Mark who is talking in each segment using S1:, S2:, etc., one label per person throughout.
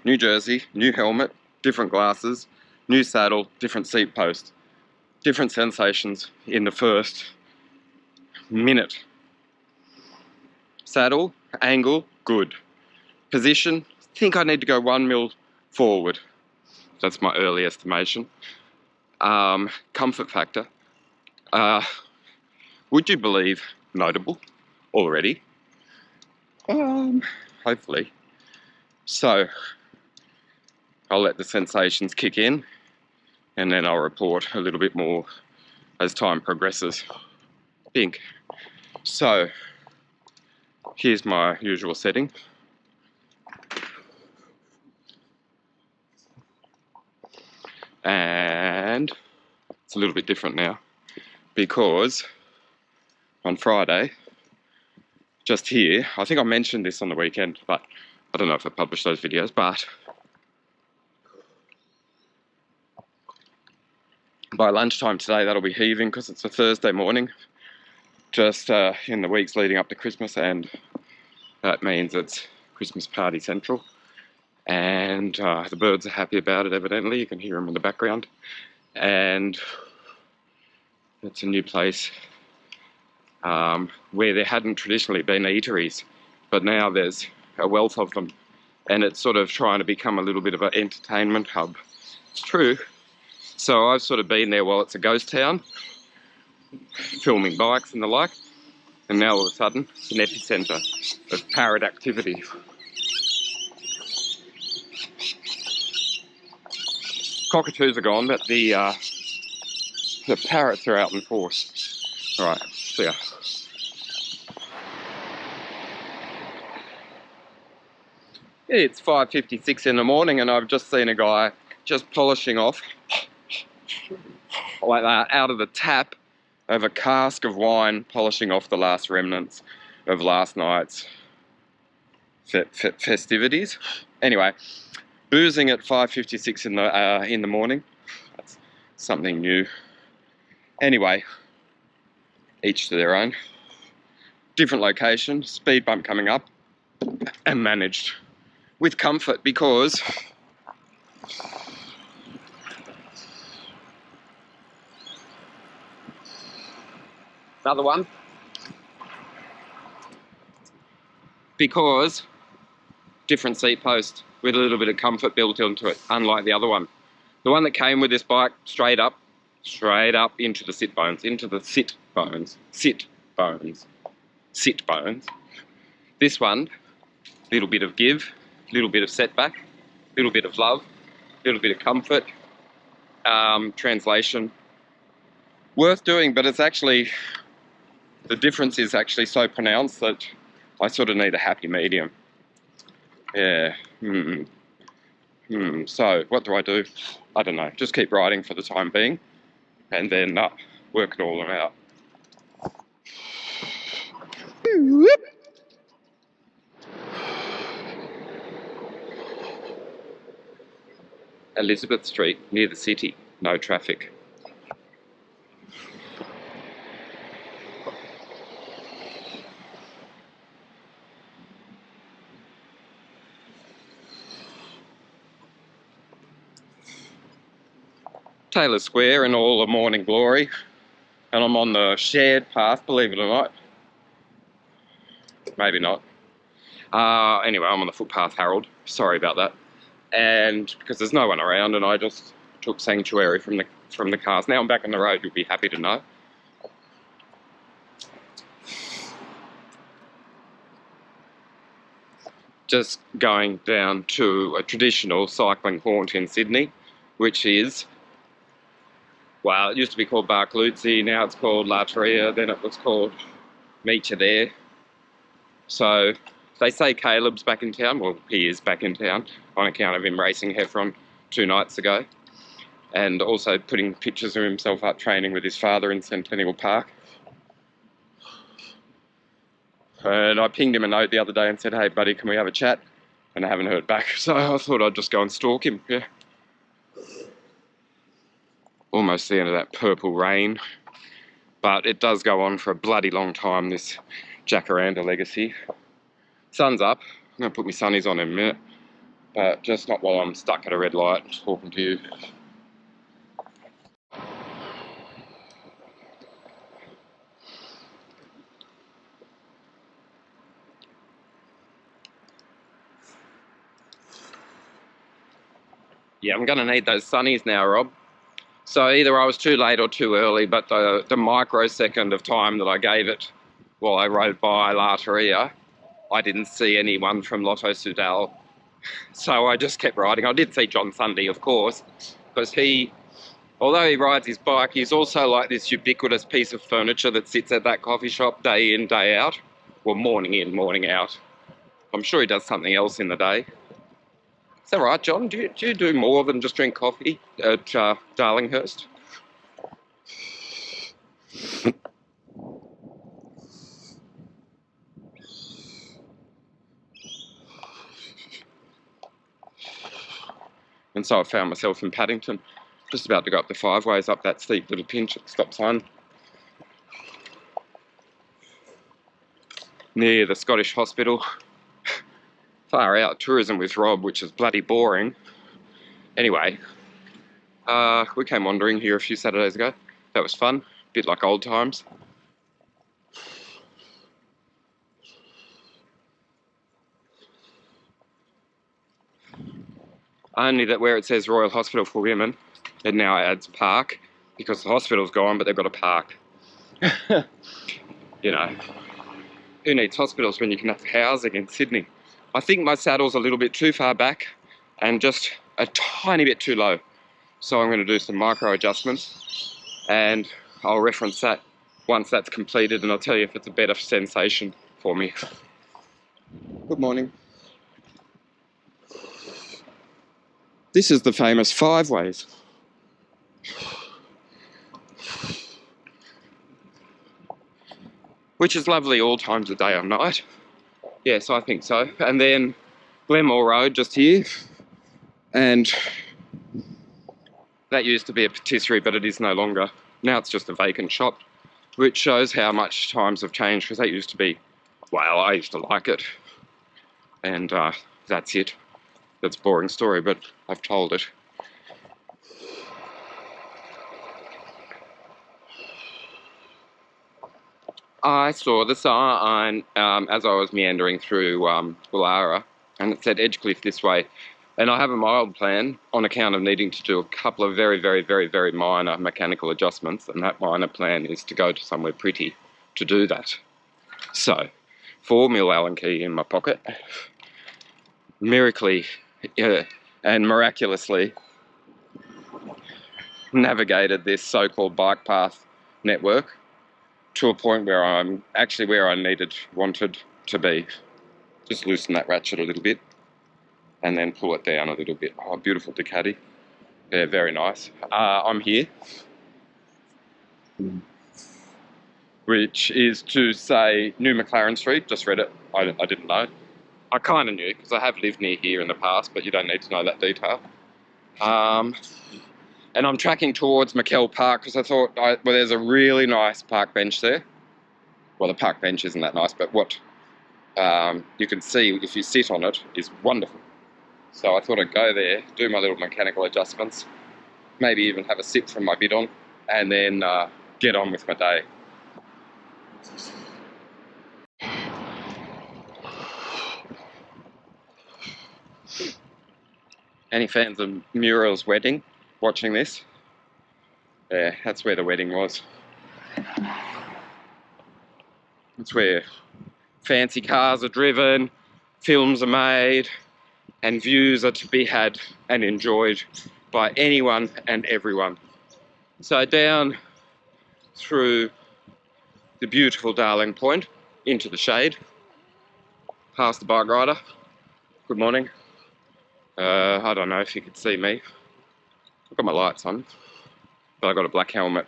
S1: new jersey, new helmet, different glasses, new saddle, different seat post. Different sensations in the first minute. Saddle, angle, good. Position, think I need to go 1 mil forward. That's my early estimation. Comfort factor. Would you believe notable already? Hopefully. So, I'll let the sensations kick in and then I'll report a little bit more as time progresses. Think. So, here's my usual setting. And it's a little bit different now because on Friday, just here, I think I mentioned this on the weekend, but I don't know if I published those videos, but by lunchtime today, that'll be heaving because it's a Thursday morning, just in the weeks leading up to Christmas, and that means it's Christmas party central. And the birds are happy about it, evidently. You can hear them in the background. And it's a new place where there hadn't traditionally been eateries, but now there's a wealth of them. And it's sort of trying to become a little bit of an entertainment hub. It's true. So I've sort of been there while it's a ghost town, filming bikes and the like. And now all of a sudden, it's an epicenter of parrot activity. Cockatoos are gone, but the parrots are out in force. All right, see ya. It's 5:56 in the morning and I've just seen a guy just polishing off, like that, out of the tap of a cask of wine, polishing off the last remnants of last night's festivities. Anyway, boozing at 5:56 in the morning. That's something new. Anyway, each to their own. Different location, speed bump coming up, and managed with comfort because another one. Because different seat post with a little bit of comfort built into it, unlike the other one. The one that came with this bike, straight up into the sit bones, sit bones. This one, little bit of give, little bit of setback, little bit of love, little bit of comfort. Translation, worth doing, but it's actually, the difference is actually so pronounced that I sort of need a happy medium. Yeah. So what do? I don't know. Just keep riding for the time being, and then work it all out. Elizabeth Street, near the city. No traffic. Taylor Square in all the morning glory, and I'm on the shared path, believe it or not. Maybe not. Anyway, I'm on the footpath, Harold. Sorry about that. And because there's no one around, and I just took sanctuary from the cars. Now I'm back on the road. You'll be happy to know. Just going down to a traditional cycling haunt in Sydney, which is, well, it used to be called Barclutzi, now it's called Lapierre, then it was called Meet You There. So they say Caleb's back in town. Well, he is back in town on account of him racing Heffron 2 nights ago, and also putting pictures of himself up training with his father in Centennial Park. And I pinged him a note the other day and said, hey buddy, can we have a chat? And I haven't heard back, so I thought I'd just go and stalk him. Yeah. Almost the end of that purple rain, but it does go on for a bloody long time, this Jacaranda legacy. Sun's up. I'm going to put my sunnies on in a minute, but just not while I'm stuck at a red light talking to you. Yeah, I'm going to need those sunnies now, Rob. So either I was too late or too early, but the microsecond of time that I gave it while I rode by Lapierre, I didn't see anyone from Lotto Soudal. So I just kept riding. I did see John Sunday, of course, because although he rides his bike, he's also like this ubiquitous piece of furniture that sits at that coffee shop day in, day out. Well, morning in, morning out. I'm sure he does something else in the day. Is that right, John? Do you do more than just drink coffee at Darlinghurst? And so I found myself in Paddington, just about to go up the 5 ways up that steep little pinch at the stop sign. Near the Scottish Hospital. Far out, tourism with Rob, which is bloody boring. Anyway, we came wandering here a few Saturdays ago. That was fun, a bit like old times. Only that where it says Royal Hospital for Women, it now adds park, because the hospital's gone, but they've got a park. You know, who needs hospitals when you can have housing in Sydney? I think my saddle's a little bit too far back and just a tiny bit too low. So I'm going to do some micro adjustments and I'll reference that once that's completed and I'll tell you if it's a better sensation for me. Good morning. This is the famous 5 ways. Which is lovely all times of day or night. Yes, I think so. And then Glenmore Road just here. And that used to be a patisserie, but it is no longer. Now it's just a vacant shop, which shows how much times have changed, because that used to be, well, I used to like it. And that's it. That's a boring story, but I've told it. I saw the sign as I was meandering through Woollahra, and it said Edgecliff this way. And I have a mild plan on account of needing to do a couple of very, very, very, very minor mechanical adjustments, and that minor plan is to go to somewhere pretty to do that. So, 4 mil Allen key in my pocket, miraculously and miraculously navigated this so-called bike path network to a point where I'm actually where I wanted to be. Just loosen that ratchet a little bit and then pull it down a little bit. Oh, beautiful Ducati. Yeah, very nice. I'm here, which is to say New McLaren Street. Just read it. I didn't know. I kind of knew because I have lived near here in the past, but you don't need to know that detail. And I'm tracking towards McKell Park because I thought, well, there's a really nice park bench there. Well, the park bench isn't that nice, but what you can see if you sit on it is wonderful. So I thought I'd go there, do my little mechanical adjustments, maybe even have a sip from my bidon, and then get on with my day. Any fans of Muriel's wedding watching this? Yeah, that's where the wedding was. It's where fancy cars are driven, films are made, and views are to be had and enjoyed by anyone and everyone. So down through the beautiful Darling Point, into the shade, past the bike rider. Good morning. I don't know if you could see me. I've got my lights on, but I've got a black helmet.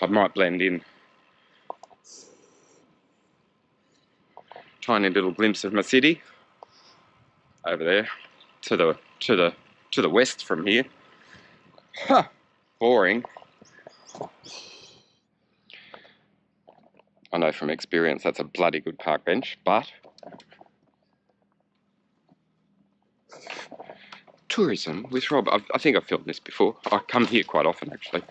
S1: I might blend in. Tiny little glimpse of my city over there to the west from here. Huh, boring. I know from experience that's a bloody good park bench, but Tourism with Rob. I think I've filmed this before. I come here quite often, actually.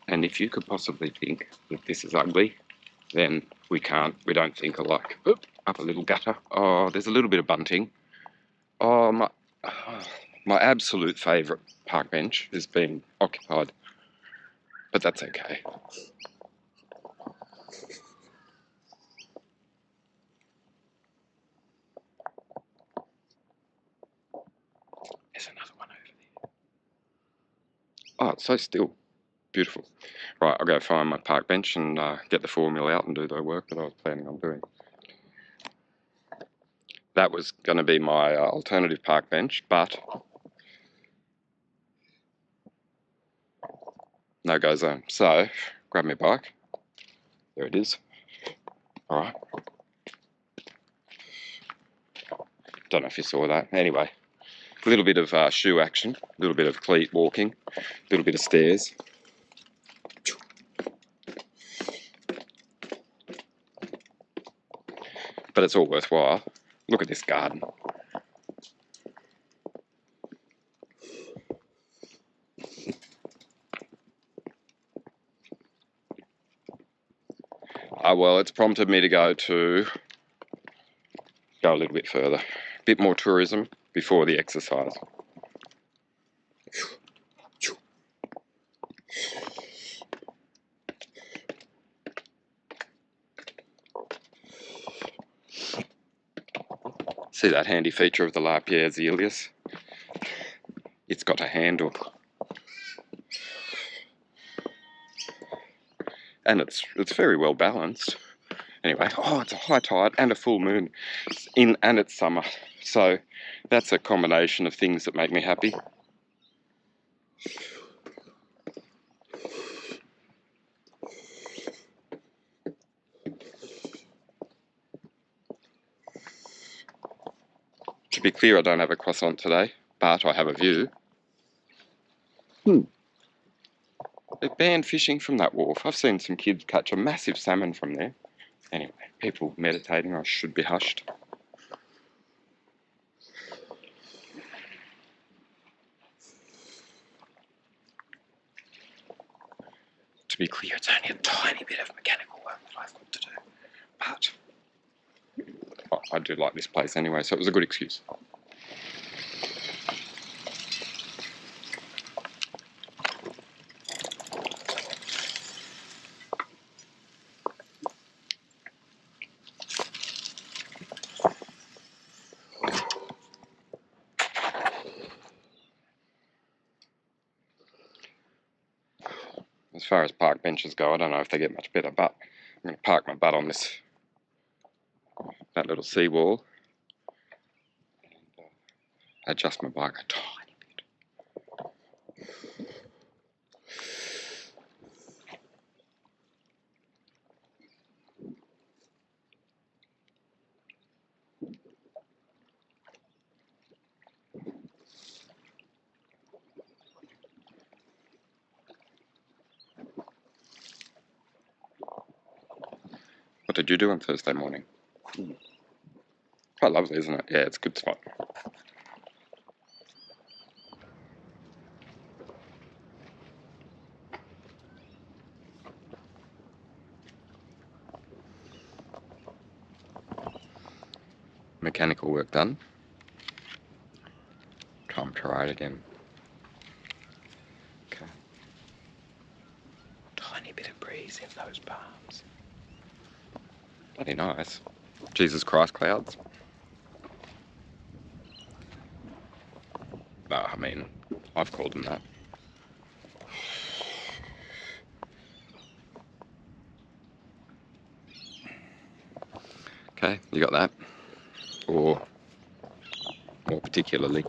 S1: And if you could possibly think that this is ugly, then we don't think alike. Oop, up a little gutter. Oh, there's a little bit of bunting. Oh, my absolute favourite park bench has been occupied, but that's okay. There's another one over there. Oh, it's so still. Beautiful. Right, I'll go find my park bench and get the 4mm out and do the work that I was planning on doing. That was going to be my alternative park bench, but no-go zone. So, grab my bike. There it is. All right. Don't know if you saw that. Anyway, a little bit of shoe action, a little bit of cleat walking, a little bit of stairs. But it's all worthwhile. Look at this garden. Well, it's prompted me to go a little bit further. A bit more tourism before the exercise. See that handy feature of the Lapierre Zelius? It's got a handle. And it's very well balanced. Anyway, it's a high tide and a full moon and it's summer. So that's a combination of things that make me happy. To be clear, I don't have a croissant today, but I have a view. They're banned fishing from that wharf. I've seen some kids catch a massive salmon from there. Anyway, people meditating, I should be hushed. To be clear, it's only a tiny bit of mechanical work that I've got to do. But I do like this place anyway, so it was a good excuse. As far as park benches go, I don't know if they get much better, but I'm going to park my butt on that little seawall and adjust my bike a tiny bit. What did you do on Thursday morning? Quite lovely, isn't it? Yeah, it's a good spot. Mechanical work done. Time to ride again. Okay. Tiny bit of breeze in those palms. Bloody nice. Jesus Christ clouds. No, I mean, I've called them that. Okay, you got that? Or more particularly,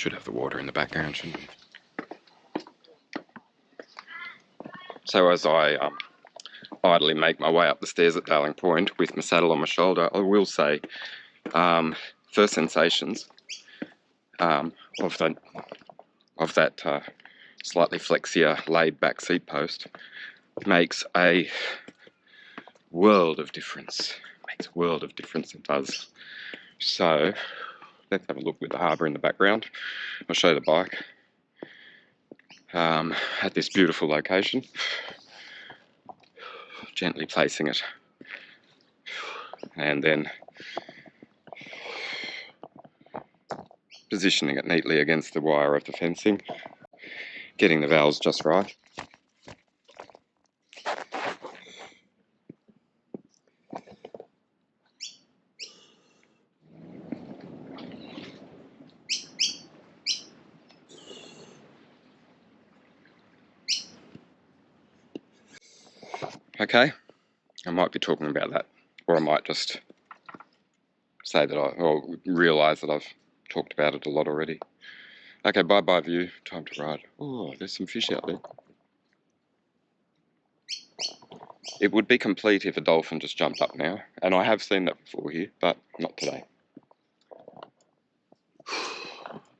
S1: Should have the water in the background, shouldn't it? So as I idly make my way up the stairs at Darling Point with my saddle on my shoulder, I will say, first sensations of that slightly flexier, laid-back seat post makes a world of difference. Makes a world of difference, it does. So let's have a look with the harbour in the background. I'll show you the bike at this beautiful location. Gently placing it, and then positioning it neatly against the wire of the fencing, getting the valves just right. Okay, I might be talking about that, or I might just say that or realise that I've talked about it a lot already. Okay, bye-bye view, time to ride. Oh, there's some fish out there. It would be complete if a dolphin just jumped up now, and I have seen that before here, but not today.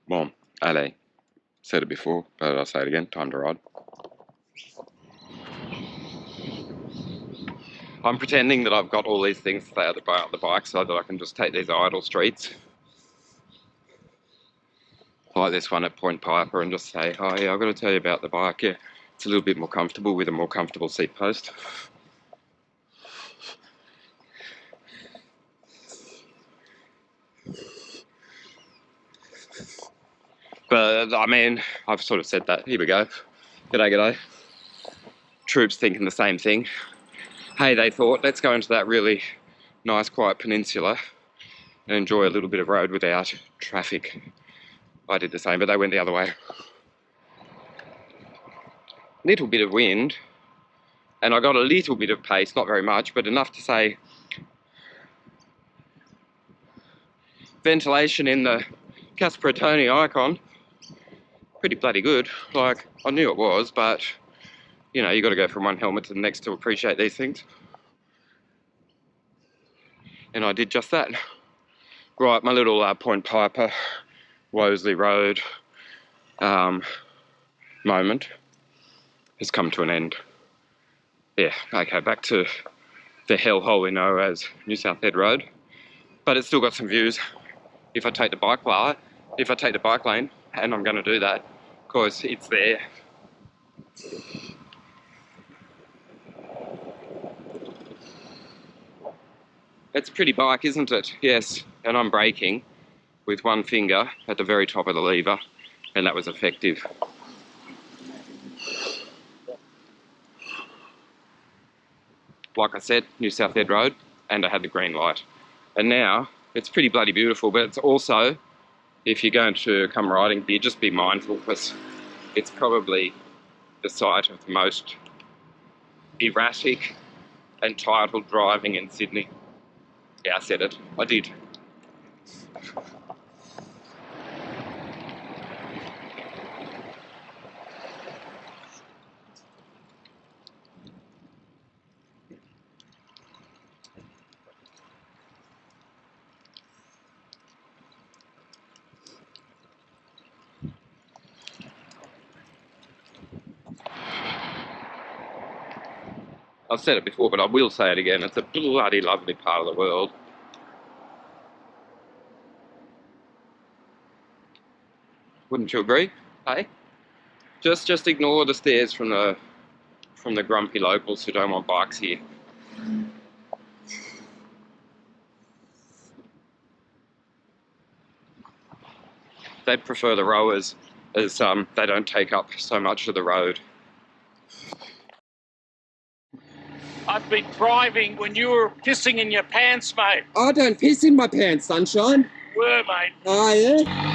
S1: Bon, allez. Said it before, but I'll say it again, time to ride. I'm pretending that I've got all these things to stay at the bike so that I can just take these idle streets. Like this one at Point Piper and just say, oh yeah, I've got to tell you about the bike. Yeah, it's a little bit more comfortable with a more comfortable seat post. But I mean, I've sort of said that. Here we go. G'day, g'day. Troops thinking the same thing. Hey, they thought, let's go into that really nice, quiet peninsula and enjoy a little bit of road without traffic. I did the same, but they went the other way. Little bit of wind, and I got a little bit of pace, not very much, but enough to say ventilation in the Kask Protone Icon, pretty bloody good. Like, I knew it was, but you know, you got to go from one helmet to the next to appreciate these things. And I did just that. Right, my little Point Piper, Wosley Road moment has come to an end. Yeah, okay, back to the hellhole we know as New South Head Road. But it's still got some views if I take the bike lane, and I'm going to do that because it's there. It's a pretty bike, isn't it? Yes, and I'm braking with one finger at the very top of the lever, and that was effective. Like I said, New South Head Road, and I had the green light. And now, it's pretty bloody beautiful, but it's also, if you're going to come riding here, just be mindful, because it's probably the site of the most erratic and titled driving in Sydney. Yeah, I said it. I did. I've said it before, but I will say it again. It's a bloody lovely part of the world. Wouldn't you agree? Hey? Just ignore the stares from the grumpy locals who don't want bikes here. They'd prefer the rowers, as they don't take up so much of the road.
S2: I've been driving when you were pissing in your pants, mate.
S3: I don't piss in my pants, sunshine.
S2: Were, mate.
S3: Oh, yeah?